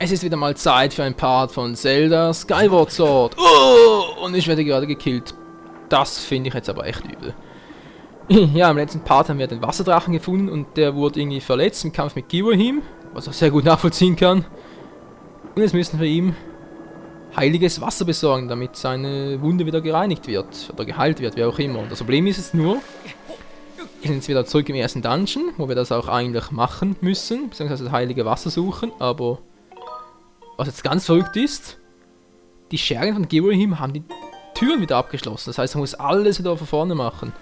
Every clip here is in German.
Es ist wieder mal Zeit für ein Part von Zelda Skyward Sword. Oh, und ich werde gerade gekillt. Das finde ich jetzt aber echt übel. Ja, im letzten Part haben wir den Wasserdrachen gefunden und der wurde irgendwie verletzt im Kampf mit Ghirahim, was ich sehr gut nachvollziehen kann. Und jetzt müssen wir ihm heiliges Wasser besorgen, damit seine Wunde wieder gereinigt wird oder geheilt wird, wie auch immer. Und das Problem ist jetzt nur, wir sind jetzt wieder zurück im ersten Dungeon, wo wir das auch eigentlich machen müssen, beziehungsweise das heilige Wasser suchen, aber was jetzt ganz verrückt ist, die Schergen von Ghirahim haben die Türen wieder abgeschlossen. Das heißt, er muss alles wieder von vorne machen.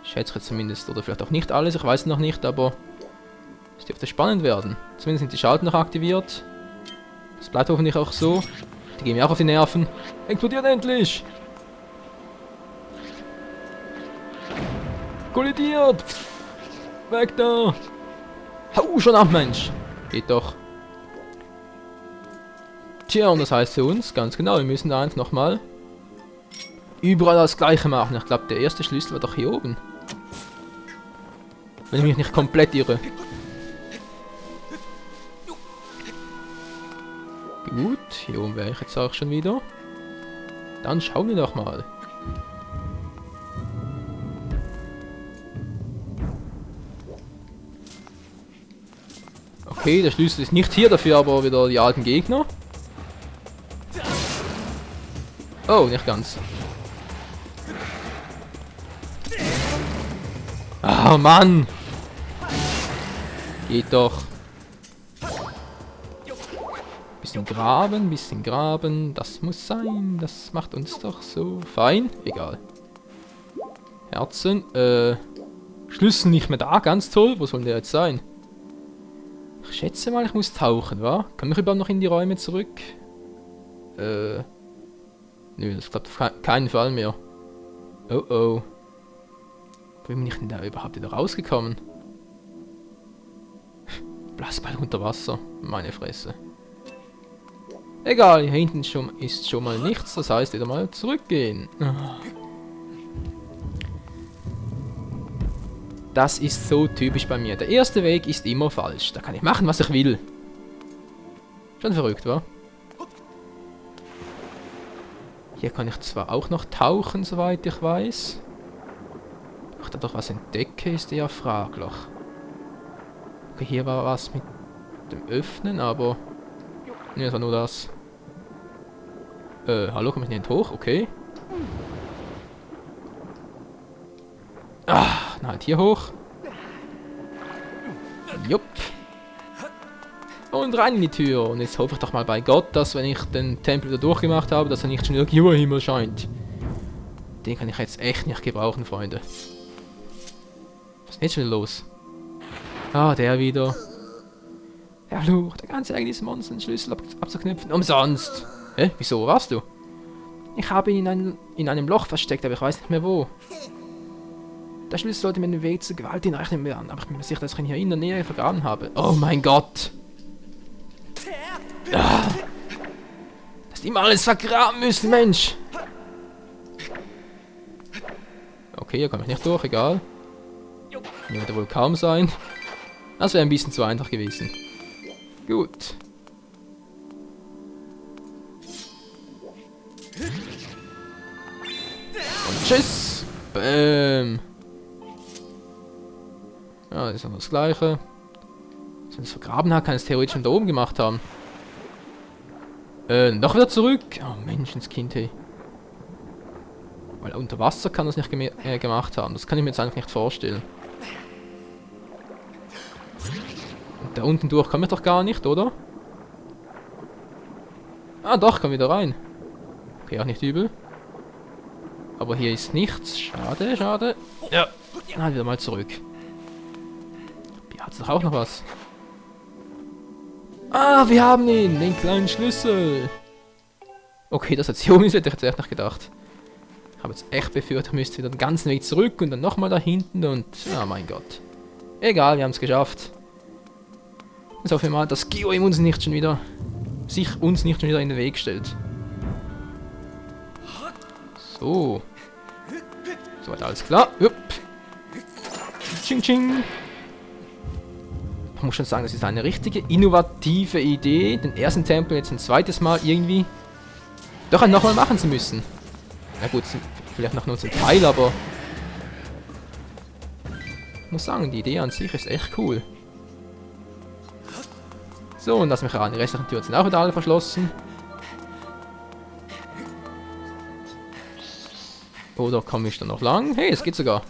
Ich schätze jetzt zumindest, oder vielleicht auch nicht alles, ich weiß es noch nicht, aber es dürfte spannend werden. Zumindest sind die Schalter noch aktiviert. Das bleibt hoffentlich auch so. Die gehen mir auch auf die Nerven. Explodiert endlich! Kollidiert! Weg da! Hau schon ab, Mensch! Geht doch. Tja, und das heißt für uns, ganz genau, wir müssen da einfach nochmal überall das Gleiche machen. Ich glaube, der erste Schlüssel war doch hier oben. Wenn ich mich nicht komplett irre. Gut, hier oben wäre ich jetzt auch schon wieder. Dann schauen wir doch mal. Okay, der Schlüssel ist nicht hier, dafür aber wieder die alten Gegner. Oh, nicht ganz. Ah, Mann! Geht doch. Bisschen graben. Das muss sein. Das macht uns doch so fein. Egal. Herzen. Schlüssel nicht mehr da. Ganz toll. Wo soll der jetzt sein? Ich schätze mal, ich muss tauchen, wa? Kann ich überhaupt noch in die Räume zurück? Nö, das klappt auf keinen Fall mehr. Oh oh. Wo bin ich denn da überhaupt wieder rausgekommen? Blasball unter Wasser. Meine Fresse. Egal, hier hinten ist schon mal nichts. Das heißt, wieder mal zurückgehen. Das ist so typisch bei mir. Der erste Weg ist immer falsch. Da kann ich machen, was ich will. Schon verrückt, wa? Hier kann ich zwar auch noch tauchen, soweit ich weiß. Ob ich da doch was entdecke, ist eher fraglich. Okay, hier war was mit dem Öffnen, aber... Ne, das war nur das. Hallo, komme ich nicht hoch? Okay. Ah, na halt hier hoch. Jupp. Und rein in die Tür. Und jetzt hoffe ich doch mal bei Gott, dass wenn ich den Tempel wieder durchgemacht habe, dass er nicht schon wieder Ghirahim erscheint. Den kann ich jetzt echt nicht gebrauchen, Freunde. Was ist jetzt schon los? Ah, der wieder. Der Fluch, der ganze eigentlich ist Monster, den Schlüssel abzuknüpfen. Umsonst. Hä? Wieso? Warst du? Ich habe ihn in einem Loch versteckt, aber ich weiß nicht mehr wo. Der Schlüssel sollte mir den Weg zur Gewalt hinreichen werden, aber ich bin mir sicher, dass ich ihn hier in der Nähe vergraben habe. Oh mein Gott! Ah, dass die immer alles vergraben müssen, Mensch! Okay, hier komme ich nicht durch, egal. Hier wird er wohl kaum sein. Das wäre ein bisschen zu einfach gewesen. Gut. Und tschüss! Bäm! Ja, das ist noch das Gleiche. Wenn es vergraben hat, kann es theoretisch schon da oben gemacht haben. Noch wieder zurück. Oh, Menschenskind, hey. Weil unter Wasser kann das nicht gemacht haben. Das kann ich mir jetzt einfach nicht vorstellen. Und da unten durch komme ich doch gar nicht, oder? Ah, doch, komm wieder rein. Okay, auch nicht übel. Aber hier ist nichts. Schade, schade. Ja, dann wieder mal zurück. Hier hat es doch auch noch was. Ah, wir haben ihn! Den kleinen Schlüssel! Okay, das hat sich um, hätte ich jetzt echt nicht gedacht. Ich habe jetzt echt befürchtet, ich müsste wieder den ganzen Weg zurück und dann nochmal da hinten und... Oh mein Gott. Egal, wir haben es geschafft. Jetzt hoffen wir mal, dass Ghirahim uns nicht schon wieder in den Weg stellt. So. Soweit alles klar. Jupp. Ching ching. Ich muss schon sagen, das ist eine richtige innovative Idee, den ersten Tempel jetzt ein zweites Mal irgendwie doch nochmal machen zu müssen. Na gut, vielleicht noch nur zum Teil, aber ich muss sagen, die Idee an sich ist echt cool. So, und lass mich ran. Die restlichen Türen sind auch wieder alle verschlossen. Oder komme ich da noch lang? Hey, es geht sogar.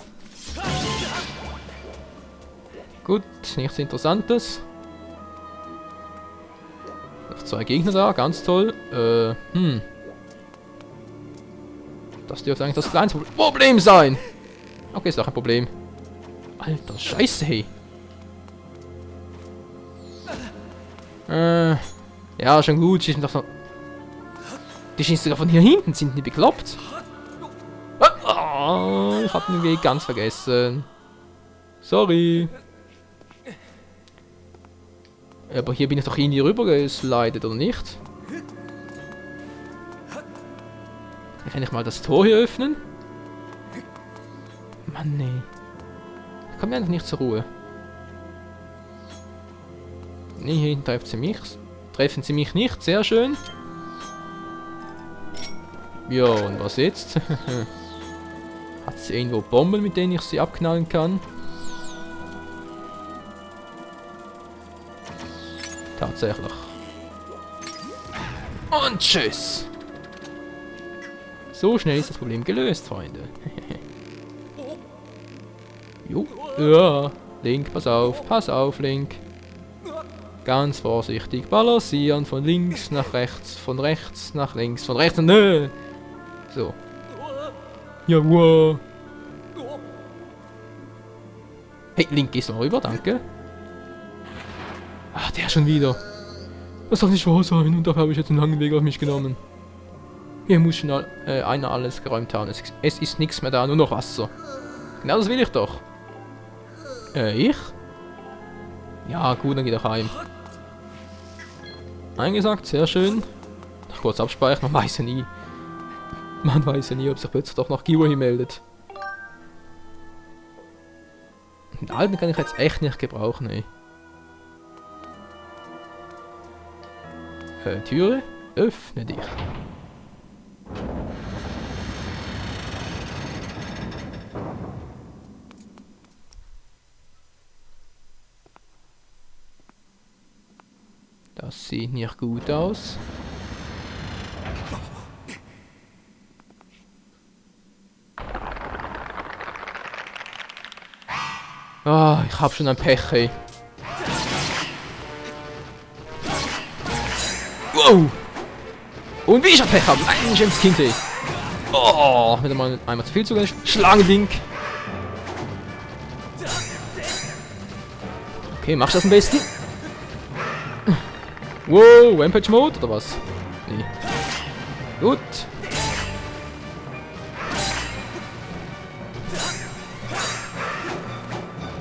Gut, nichts Interessantes. Noch 2 Gegner da, ganz toll. Das dürfte eigentlich das kleinste Problem sein. Okay, ist doch ein Problem. Alter, Scheiße, hey. Ja, schon gut. Schießen doch noch. Die schießen sogar von hier hinten. Sind die bekloppt? Oh, ich hab den Weg ganz vergessen. Sorry. Aber hier bin ich doch irgendwie rüber geslidet, oder nicht? Kann ich mal das Tor hier öffnen? Mann, nee. Ich komme einfach nicht zur Ruhe. Nee, hier hinten treffen sie mich. Treffen sie mich nicht, sehr schön. Ja, und was jetzt? Hat sie irgendwo Bomben, mit denen ich sie abknallen kann? Tatsächlich. Und tschüss! So schnell ist das Problem gelöst, Freunde. Jo. Ja. Link, pass auf, Link. Ganz vorsichtig balancieren, von links nach rechts, von rechts nach links, von rechts, nö. So. Ja, wow. Hey, Link, gehst du mal rüber, danke. Ach, der schon wieder. Das darf nicht wahr sein, und dafür habe ich jetzt einen langen Weg auf mich genommen. Hier muss schon einer alles geräumt haben. Es ist nichts mehr da, nur noch Wasser. Genau das will ich doch. Ich? Ja, gut, dann geh doch heim. Eingesagt, sehr schön. Noch kurz abspeichern, man weiß ja nie. Man weiß ja nie, ob sich plötzlich doch noch Giwa hier meldet. Den alten kann ich jetzt echt nicht gebrauchen, ey. Türe, öffne dich. Das sieht nicht gut aus. Ah, ich hab schon ein Pech, ey. Wow! Und wie ich ein Pech habe. Nein, James Kind, ey. Oh, mit einmal zu viel zugegangen. Schlangenlink. Okay, machst du das am besten? Wow, Rampage Mode oder was? Nee. Gut.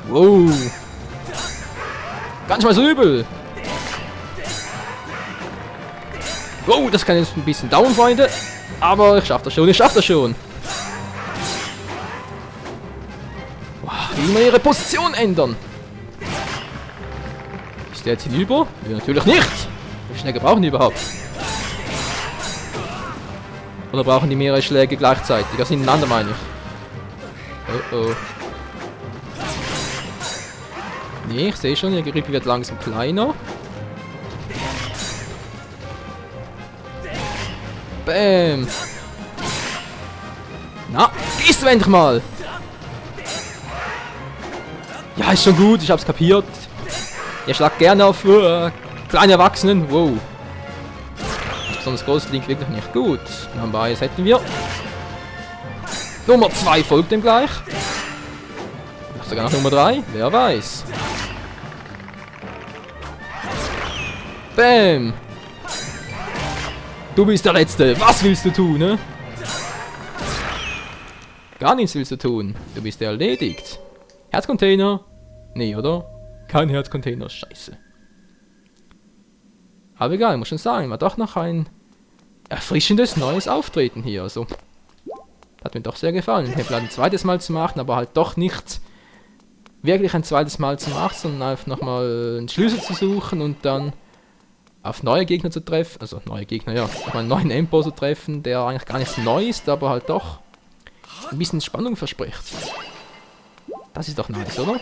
Wow. Gar nicht mal so übel. Wow, das kann jetzt ein bisschen dauern, Freunde. Aber ich schaff das schon, Wow, wie immer ihre Position ändern. Ist der jetzt hinüber? Ja, natürlich nicht. Wie schnell brauchen die überhaupt? Oder brauchen die mehrere Schläge gleichzeitig? Das hintereinander, meine ich. Oh oh. Nee, ich sehe schon, ihr Gerippe wird langsam kleiner. Bäm. Na, gehst du endlich mal! Ja, ist schon gut, ich hab's kapiert. Ihr schlagt gerne auf kleine Erwachsenen. Wow. Besonders groß klingt wirklich nicht gut. Nummer 1 hätten wir. Nummer 2 folgt dem gleich. Vielleicht sogar noch Nummer 3, wer weiß. Bäm. Du bist der Letzte. Was willst du tun, ne? Gar nichts willst du tun. Du bist erledigt. Herzcontainer? Nee, oder? Kein Herzcontainer. Scheiße. Aber egal, ich muss schon sagen, war doch noch ein erfrischendes neues Auftreten hier. Also, hat mir doch sehr gefallen. Ich habe ein zweites Mal zu machen, aber halt doch nicht wirklich ein zweites Mal zu machen, sondern einfach nochmal einen Schlüssel zu suchen und dann auf neue Gegner zu treffen, also neue Gegner, ja, auf einen neuen Endboss zu treffen, der eigentlich gar nicht so neu ist, aber halt doch ein bisschen Spannung verspricht. Das ist doch nice, oder?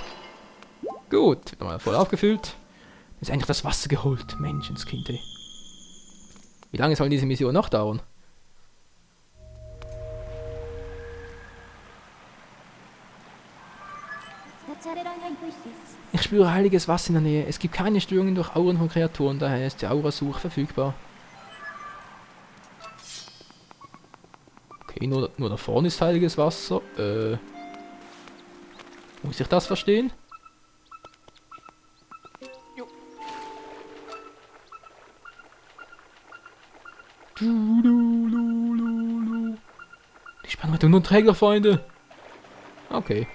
Gut, wird nochmal voll aufgefüllt. Ist endlich das Wasser geholt. Menschenskind, ey. Wie lange soll diese Mission noch dauern? Ich spüre heiliges Wasser in der Nähe. Es gibt keine Störungen durch Auren von Kreaturen, daher ist die Aurasuche verfügbar. Okay, nur da vorne ist heiliges Wasser. Muss ich das verstehen? Die Spannweite unträglich, Freunde. Okay.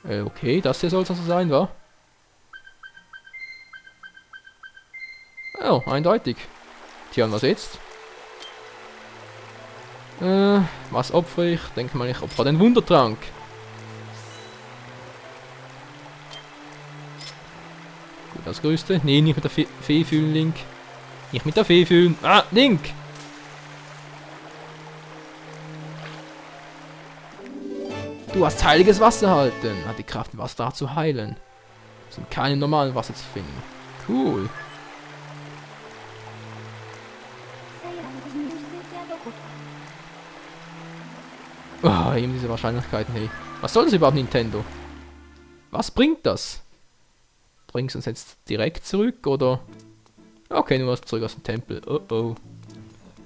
Okay, das hier soll es also sein, wa? Oh, eindeutig. Tja, und was jetzt? Was opfere ich? Denke mal, ich opfere den Wundertrank. Gut, das Größte. Nee, nicht mit der Fee fühlen, Link. Nicht mit der Fee fühlen. Ah, Link! Du hast heiliges Wasser erhalten. Hat die Kraft, im Wasser zu heilen. Es sind keine normalen Wasser zu finden. Cool. Oh, eben diese Wahrscheinlichkeiten, hey. Was soll das überhaupt, Nintendo? Was bringt das? Bringst du uns jetzt direkt zurück, oder? Okay, nur was zurück aus dem Tempel. Oh oh.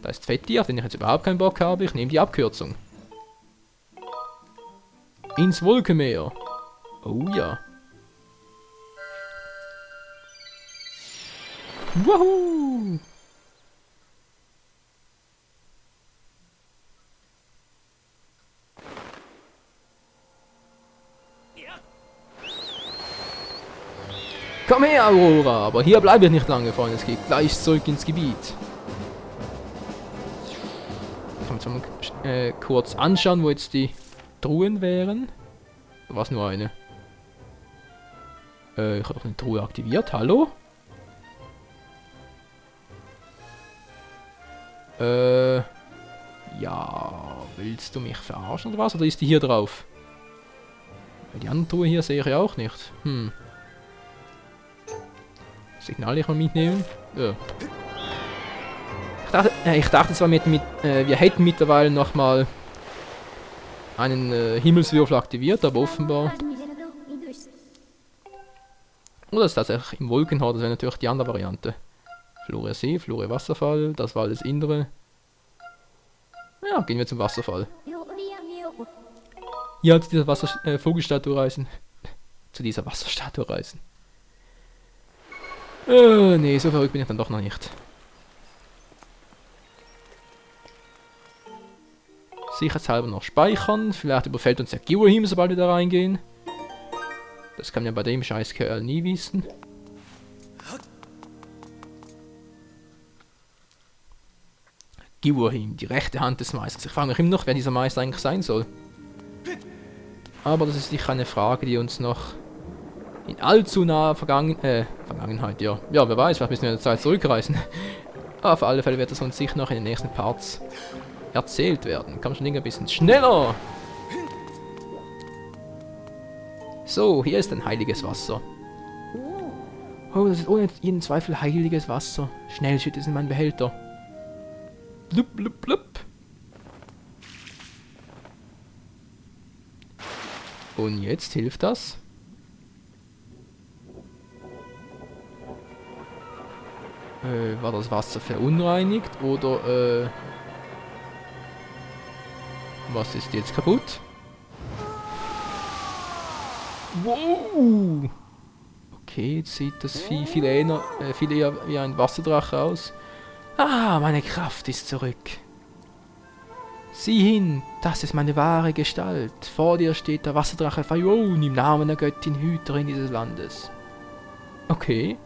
Da ist Fetti, auf den ich jetzt überhaupt keinen Bock habe. Ich nehme die Abkürzung. Ins Wolkenmeer. Oh ja. Woohoo! Komm her, Aurora! Aber hier bleibe ich nicht lange, Freunde. Es geht gleich zurück ins Gebiet. Ich kann mir jetzt mal kurz anschauen, wo jetzt die Truhen wären. Da war es nur eine. Ich habe doch eine Truhe aktiviert. Hallo? Ja, willst du mich verarschen oder was? Oder ist die hier drauf? Die andere Truhe hier sehe ich ja auch nicht. Signal ich mal mitnehmen? Ja. Ich dachte zwar wir hätten mittlerweile nochmal einen Himmelswürfel aktiviert, aber offenbar. Oder ist das tatsächlich im Wolkenhort? Das wäre natürlich die andere Variante. Flore See, Flore Wasserfall, das war alles Innere. Ja, gehen wir zum Wasserfall. Ja, zu dieser Vogelstatue reisen. Zu dieser Wasserstatue reisen. Nee, so verrückt bin ich dann doch noch nicht. Sicherheitshalber noch speichern. Vielleicht überfällt uns der Giverhim, sobald wir da reingehen. Das kann man ja bei dem scheiß Kerl nie wissen. Giverhim, die rechte Hand des Meisters. Ich frage mich immer noch, wer dieser Meister eigentlich sein soll. Aber das ist sicher eine Frage, die uns noch in allzu naher Vergangenheit, ja. Ja, wer weiß, vielleicht müssen wir in der Zeit zurückreisen. Aber auf alle Fälle wird das uns sicher noch in den nächsten Parts erzählt werden. Komm schon ein bisschen schneller! So, hier ist ein heiliges Wasser. Oh, das ist ohne jeden Zweifel heiliges Wasser. Schnell schütt es in meinen Behälter. Blub, blub, blub. Und jetzt hilft das? War das Wasser verunreinigt oder was ist jetzt kaputt? Wow! Okay, jetzt sieht das Vieh viel eher wie ein Wasserdrache aus. Ah, meine Kraft ist zurück. Sieh hin, das ist meine wahre Gestalt. Vor dir steht der Wasserdrache Fayon im Namen der Göttin Hüterin dieses Landes. Okay.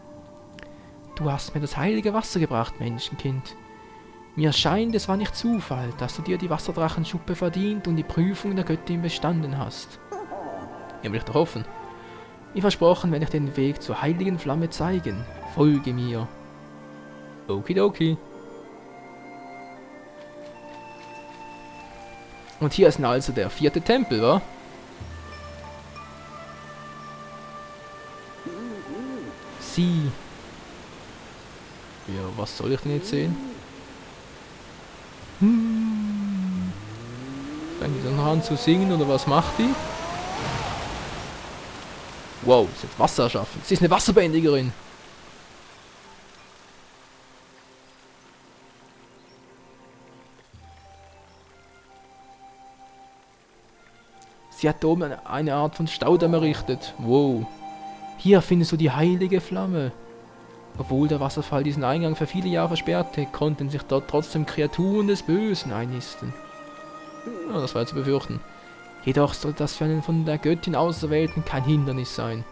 Du hast mir das heilige Wasser gebracht, Menschenkind. Mir scheint, es war nicht Zufall, dass du dir die Wasserdrachenschuppe verdient und die Prüfung der Göttin bestanden hast. Ja, will ich doch hoffen. Wie versprochen, werde ich den Weg zur heiligen Flamme zeigen. Folge mir. Okidoki. Und hier ist also der 4. Tempel, wa? Sie. Ja, was soll ich denn jetzt sehen? Fängt die dann noch an zu singen oder was macht die? Wow, sie hat Wasser erschaffen. Sie ist eine Wasserbändigerin. Sie hat oben eine Art von Staudamm errichtet. Wow. Hier findest du die heilige Flamme. Obwohl der Wasserfall diesen Eingang für viele Jahre versperrte, konnten sich dort trotzdem Kreaturen des Bösen einnisten. Ja, das war ja zu befürchten. Jedoch soll das für einen von der Göttin Auserwählten kein Hindernis sein.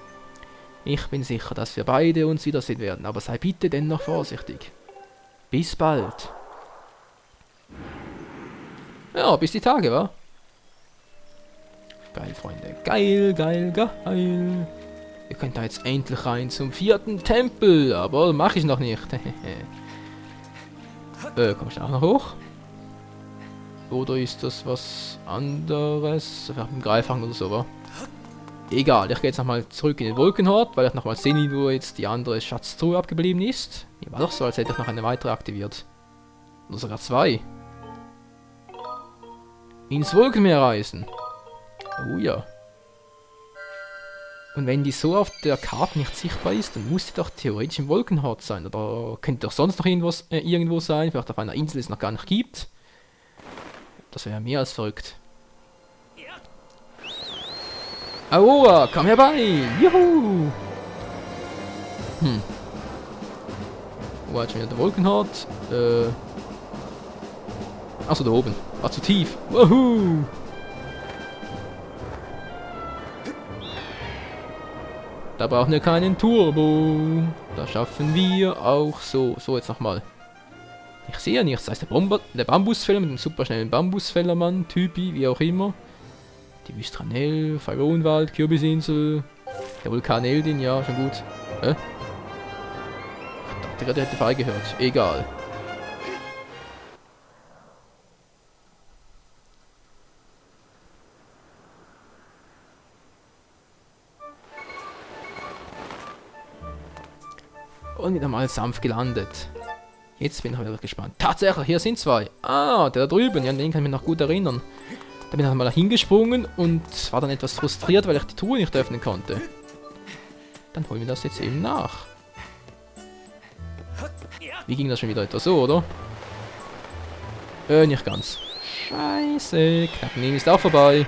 Ich bin sicher, dass wir beide uns wiedersehen werden, aber sei bitte dennoch vorsichtig. Bis bald. Ja, bis die Tage, wa? Geil, Freunde. Geil, geil, geil. Ihr könnt da jetzt endlich rein zum 4. Tempel, aber mache ich noch nicht. Kommst du auch noch hoch? Oder ist das was anderes? Vielleicht ein Greifhang oder so, wa? Egal, ich gehe jetzt nochmal zurück in den Wolkenhort, weil ich nochmal sehen will, wo jetzt die andere Schatztruhe abgeblieben ist. Ja, war doch so, als hätte ich noch eine weitere aktiviert. Oder sogar 2. Ins Wolkenmeer reisen. Oh ja. Und wenn die so auf der Karte nicht sichtbar ist, dann muss die doch theoretisch im Wolkenhort sein. Oder könnte doch sonst noch irgendwo sein. Vielleicht auf einer Insel, die es noch gar nicht gibt. Das wäre mehr als verrückt. Aurora, komm herbei! Juhu! Wo hat schon wieder der Wolkenhort? Achso, da oben. War zu tief. Woohoo! Da brauchen wir keinen Turbo. Das schaffen wir auch so. So, jetzt nochmal. Ich sehe ja nichts. Das heißt, der Bambusfäller mit dem superschnellen Bambusfällermann, Typi, wie auch immer. Die Wüstranell, Pharaonwald, Kürbisinsel. Der Vulkan Eldin, ja, schon gut. Ich dachte gerade, der hätte frei gehört. Egal. Und wieder mal sanft gelandet. Jetzt bin ich wieder gespannt. Tatsächlich, hier sind 2. Ah, der da drüben. Ja, an den kann ich mich noch gut erinnern. Da bin ich mal hingesprungen und war dann etwas frustriert, weil ich die Truhe nicht öffnen konnte. Dann holen wir das jetzt eben nach. Wie ging das schon wieder? Etwa so, oder? Nicht ganz. Scheiße. Knappenleben ist auch vorbei.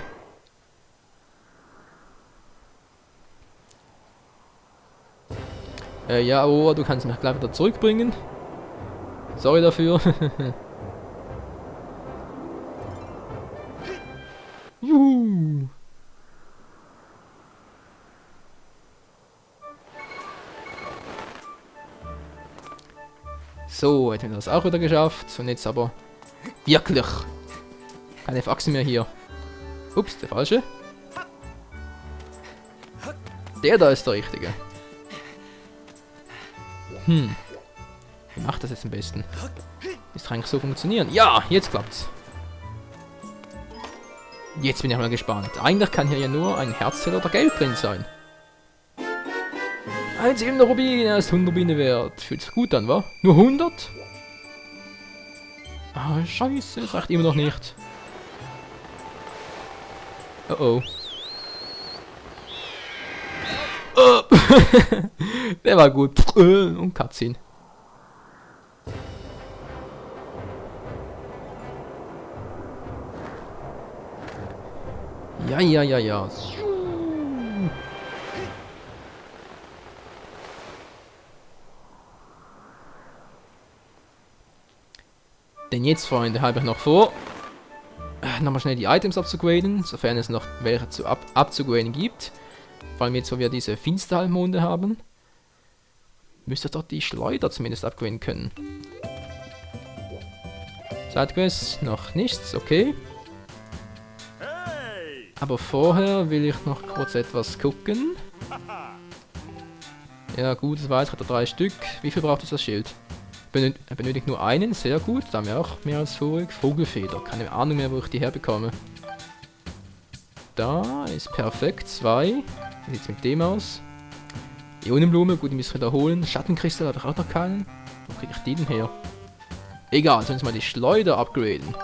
Ja, oh, du kannst mich gleich wieder zurückbringen. Sorry dafür. Juhu. So, hätten wir das auch wieder geschafft. Und jetzt aber wirklich keine Faxen mehr hier. Ups, der falsche. Der da ist der richtige. Wie macht das jetzt am besten? Ist eigentlich so funktionieren? Ja, jetzt klappt's. Jetzt bin ich mal gespannt. Eigentlich kann hier ja nur ein Herzteller oder Geld drin sein. Ein 7er Rubin, er ist 100 Rubine wert. Fühlt sich gut an, wa? Nur 100? Ah, scheiße, das reicht immer noch nicht. Oh oh. Oh. Der war gut. Und Cutscene. Ja, ja, ja, ja. Denn jetzt, Freunde, habe ich noch vor, nochmal schnell die Items abzugraden, sofern es noch welche abzugraden gibt. Vor allem jetzt, wo wir diese Finsterhalbmonde haben. Müsste doch die Schleuder zumindest abgewinnen können. Sidequest, noch nichts, okay. Aber vorher will ich noch kurz etwas gucken. Ja gut, es weiß, hat er 3 Stück. Wie viel braucht das Schild? Er benötigt nur einen, sehr gut. Da haben wir auch mehr als vorig. Vogelfeder, keine Ahnung mehr, wo ich die herbekomme. Da ist perfekt, 2. Wie sieht es mit dem aus? Ionenblume, gut, die müssen wir wiederholen. Schattenkristall hat auch noch keinen. Wo kriege ich die denn her? Egal, sollen wir mal die Schleuder upgraden.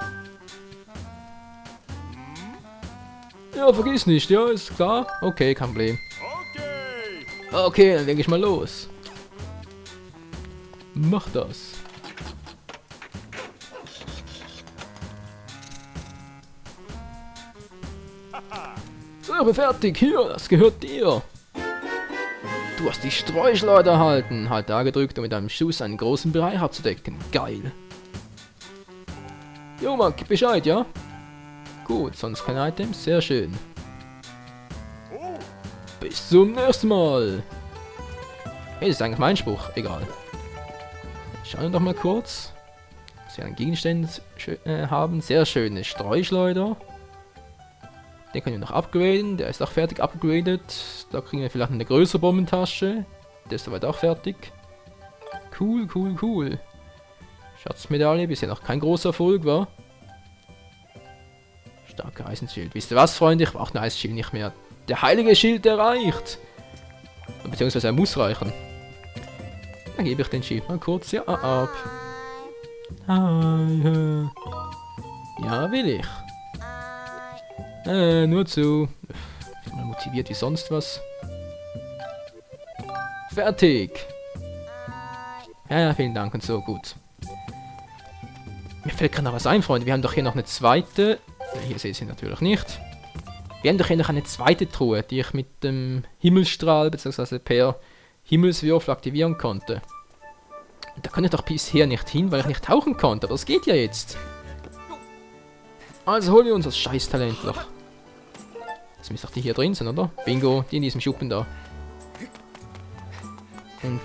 Ja, vergiss nicht, ja, ist klar. Okay, kein Problem. Okay, dann leg ich mal los. Mach das. So, aber fertig. Hier, das gehört dir. Du hast die Streuschleuder erhalten. Halt A gedrückt, um mit einem Schuss einen großen Bereich abzudecken. Geil. Jo, Mann, gib Bescheid, ja? Gut, sonst kein Item. Sehr schön. Bis zum nächsten Mal. Hey, das ist eigentlich mein Spruch. Egal. Schauen wir doch mal kurz. Was wir an Gegenständen haben. Sehr schöne Streuschleuder. Den können wir noch upgraden. Der ist auch fertig upgradet. Da kriegen wir vielleicht eine größere Bombentasche. Der ist soweit auch fertig. Cool, cool, cool. Schatzmedaille. Bisher noch kein großer Erfolg, war. Starker Eisenschild. Wisst ihr was, Freunde? Ich brauche ein Eisschild nicht mehr. Der heilige Schild, der reicht. Beziehungsweise er muss reichen. Dann gebe ich den Schild mal kurz ja ab. Ja, will ich. Nur zu. Ich bin mal motiviert wie sonst was. Fertig. Ja, vielen Dank und so, gut. Mir fällt gerade noch was ein, Freunde. Wir haben doch hier noch eine zweite. Hier seht ihr sie natürlich nicht. Wir haben doch hier noch eine zweite Truhe, die ich mit dem Himmelsstrahl bzw. per Himmelswürfel aktivieren konnte. Und da konnte ich doch bisher nicht hin, weil ich nicht tauchen konnte. Aber das geht ja jetzt. Also holen wir uns das Scheißtalent noch. Jetzt müsste doch die hier drin sein, oder? Bingo, die in diesem Schuppen da. Und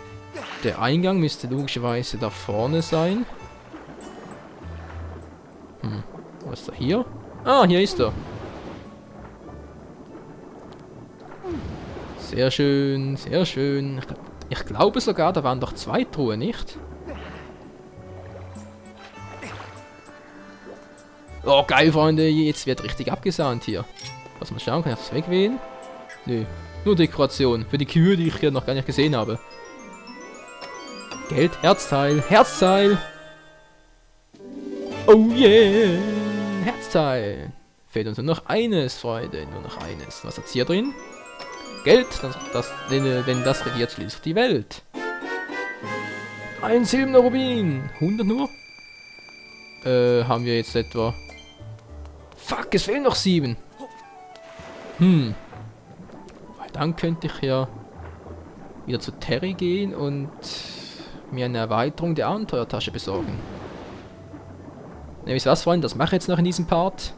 der Eingang müsste logischerweise da vorne sein. Was ist da hier? Ah, hier ist er. Sehr schön, sehr schön. Ich glaube sogar, da waren doch 2 Truhen, nicht? Oh, geil, Freunde. Jetzt wird richtig abgesahnt hier. Lass mal schauen, kann ich das wegwählen? Nö, nur Dekoration. Für die Kühe, die ich hier noch gar nicht gesehen habe. Geld, Herzteil, Herzteil. Oh yeah, Herzteil. Fehlt uns nur noch eines, Freunde, nur noch eines. Was hat's hier drin? Geld, denn das regiert schließlich die Welt. Ein silberner Rubin. 100 nur? Haben wir jetzt etwa... Fuck, es fehlen noch 7. Weil dann könnte ich ja wieder zu Terry gehen und mir eine Erweiterung der Abenteuertasche besorgen. Nämlich was, Freunde, das mache ich jetzt noch in diesem Part.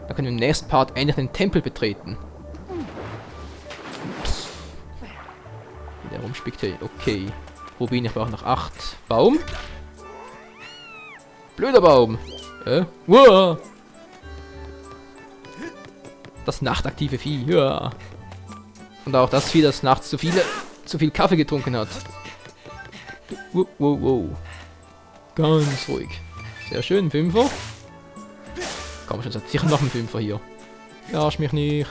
Dann können wir im nächsten Part endlich den Tempel betreten. Der rumspickt hier. Okay. Rubin, ich brauche noch 8. Baum. Blöder Baum. Wow. Das nachtaktive Vieh. Ja. Und auch das Vieh, das nachts zu viel Kaffee getrunken hat. Wow, wow, wow. Ganz ruhig. Sehr schön, 5er. Komm schon, sicher noch ein 5er hier. Arsch mich nicht.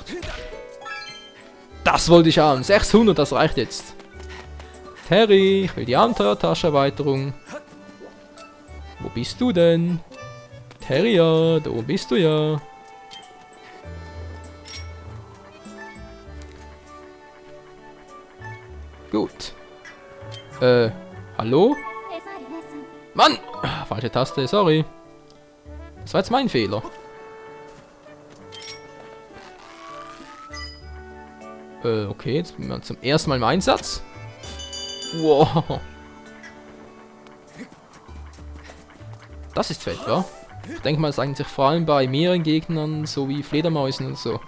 Das wollte ich haben. 600, das reicht jetzt. Terry, ich will die Abenteuertasche-Erweiterung. Wo bist du denn? Terry, ja, da bist du ja. Gut. Hallo? Mann! Falsche Taste, sorry. Das war jetzt mein Fehler. Okay, jetzt sind wir zum ersten Mal im Einsatz. Wow. Das ist fett, wa? Ich denke mal, es eignet sich vor allem bei mehreren Gegnern, so wie Fledermäusen und so.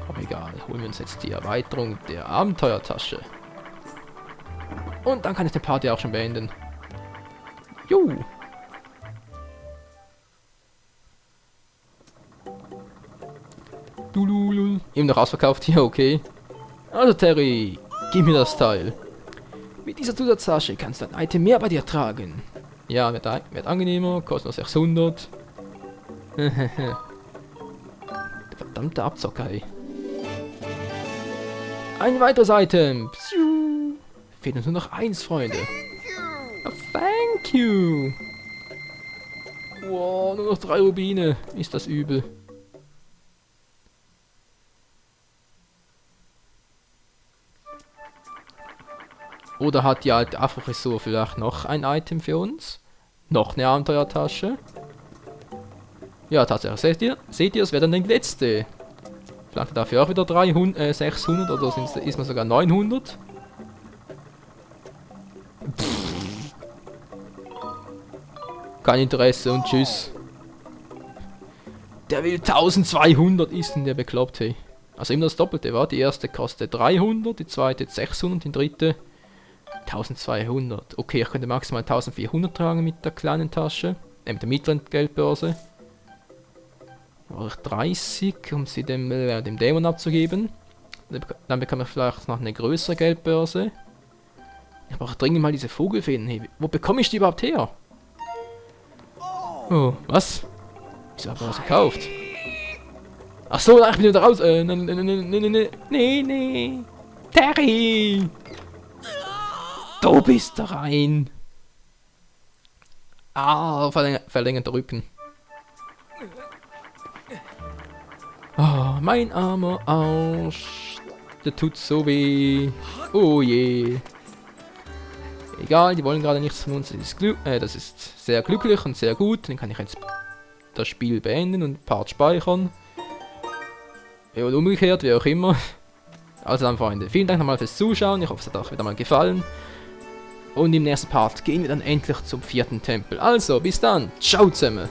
Aber egal, holen wir uns jetzt die Erweiterung der Abenteuertasche. Und dann kann ich den Part ja auch schon beenden. Jo. Lululul. Eben noch ausverkauft. Ja, okay. Also Terry, gib mir das Teil. Mit dieser Zusatztasche kannst du ein Item mehr bei dir tragen. Ja, wird angenehmer, kostet nur 600. Der verdammte Abzocker, ey. Ein weiteres Item. Psiu. Fehlt uns nur noch eins, Freunde. Oh, thank you. Wow, nur noch 3 Rubine. Ist das übel. Oder hat die alte Afro-Frisur vielleicht noch ein Item für uns? Noch eine Abenteuertasche? Ja, tatsächlich. Seht ihr, es wäre dann die letzte. Vielleicht dafür auch wieder 600 oder ist man sogar 900? Pff. Kein Interesse und tschüss. Der will 1200, ist denn der bekloppt, hey. Also immer das Doppelte, war. Die erste kostet 300, die zweite 600, die dritte 1200. Okay, ich könnte maximal 1400 tragen mit der kleinen Tasche. Mit der mittleren Geldbörse. Oder 30, um sie dem Dämon abzugeben. Dann bekomme ich vielleicht noch eine größere Geldbörse. Ich brauche dringend mal diese Vogelfäden. Hey, wo bekomme ich die überhaupt her? Oh, was? Wieso habe ich das gekauft? Ach so, ich bin wieder raus. Nee. Terry! Du bist da rein. Ah, verlängerter Rücken. Oh, mein armer Arsch. Der tut so weh. Oh je. Egal, die wollen gerade nichts von uns. Das ist sehr glücklich und sehr gut. Dann kann ich jetzt das Spiel beenden und Part speichern. Ja, und umgekehrt, wie auch immer. Also dann, Freunde, vielen Dank nochmal fürs Zuschauen. Ich hoffe, es hat euch wieder mal gefallen. Und im nächsten Part gehen wir dann endlich zum 4. Tempel. Also, bis dann. Ciao zusammen.